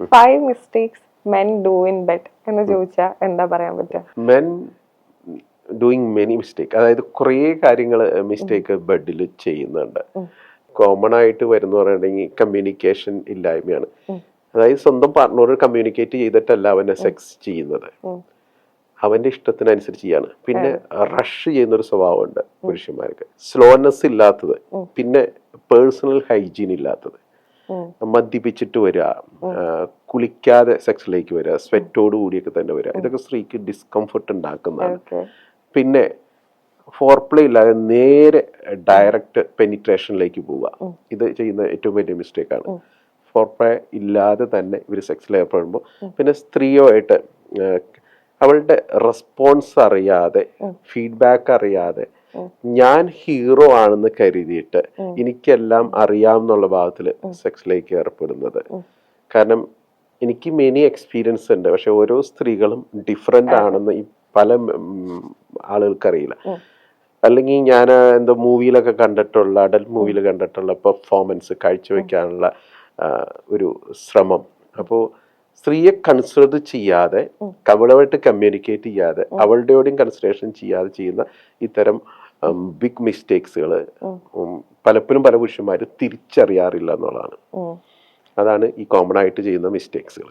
5 mistakes men do in bed എന്ന് ചോദിച്ചാൽ എന്താ പറയാൻ പറ്റുക? മെൻ ഡൂയിങ് മെനി മിസ്റ്റേക്ക്, അതായത് കുറേ കാര്യങ്ങൾ മിസ്റ്റേക്ക് ബെഡിൽ ചെയ്യുന്നുണ്ട്. കോമൺ ആയിട്ട് വരുന്ന പറയുകയാണെങ്കിൽ കമ്മ്യൂണിക്കേഷൻ ഇല്ലായ്മയാണ്. അതായത് സ്വന്തം പാർട്ട്ണറോട് കമ്മ്യൂണിക്കേറ്റ് ചെയ്തിട്ടല്ല അവനെ സെക്സ് ചെയ്യുന്നത്, അവന്റെ ഇഷ്ടത്തിനനുസരിച്ച് ചെയ്യാണ്. പിന്നെ റഷ് ചെയ്യുന്ന ഒരു സ്വഭാവമുണ്ട് പുരുഷന്മാർക്ക്, സ്ലോനെസ് ഇല്ലാത്തത്, പിന്നെ പേഴ്സണൽ ഹൈജീൻ ഇല്ലാത്തത്, മദ്യപിച്ചിട്ട് വരിക, കുളിക്കാതെ സെക്സിലേക്ക് വരിക, സ്വെറ്റോട് കൂടിയൊക്കെ തന്നെ വരിക, ഇതൊക്കെ സ്ത്രീക്ക് ഡിസ്കംഫർട്ട് ഉണ്ടാക്കുന്നതാണ്. പിന്നെ ഫോർപ്ലേ ഇല്ലാതെ നേരെ ഡയറക്റ്റ് പെനിട്രേഷനിലേക്ക് പോവുക, ഇത് ചെയ്യുന്ന ഏറ്റവും വലിയ മിസ്റ്റേക്കാണ്. ഫോർപ്ലേ ഇല്ലാതെ തന്നെ ഇവർ സെക്സിൽ ഏർപ്പെടുമ്പോൾ പിന്നെ സ്ത്രീയുമായിട്ട് അവളുടെ റെസ്പോൺസ് അറിയാതെ, ഫീഡ്ബാക്ക് അറിയാതെ, ഞാൻ ഹീറോ ആണെന്ന് കരുതിയിട്ട് എനിക്കെല്ലാം അറിയാം എന്നുള്ള ഭാഗത്തിൽ സെക്സിലേക്ക് ഏർപ്പെടുന്നത്. കാരണം എനിക്ക് മെനി എക്സ്പീരിയൻസ് ഉണ്ട്, പക്ഷെ ഓരോ സ്ത്രീകളും ഡിഫറെൻ്റ് ആണെന്ന് ഈ പല ആളുകൾക്കറിയില്ല. അല്ലെങ്കിൽ ഞാൻ എന്തോ മൂവിയിലൊക്കെ കണ്ടിട്ടുള്ള, അഡൽട്ട് മൂവിയിൽ കണ്ടിട്ടുള്ള പെർഫോമൻസ് കാഴ്ചവെക്കാനുള്ള ഒരു ശ്രമം. അപ്പോൾ സ്ത്രീയെ കൺസിഡർ ചെയ്യാതെ, അവളുമായിട്ട് കമ്മ്യൂണിക്കേറ്റ് ചെയ്യാതെ, അവളുടെയോടും കൺസിഡറേഷൻ ചെയ്യാതെ ചെയ്യുന്ന ഇത്തരം ബിഗ് മിസ്റ്റേക്സുകൾ പലപ്പോഴും പല പുരുഷന്മാർ തിരിച്ചറിയാറില്ല എന്നുള്ളതാണ്. അതാണ് ഈ കോമൺ ആയിട്ട് ചെയ്യുന്ന മിസ്റ്റേക്സുകൾ.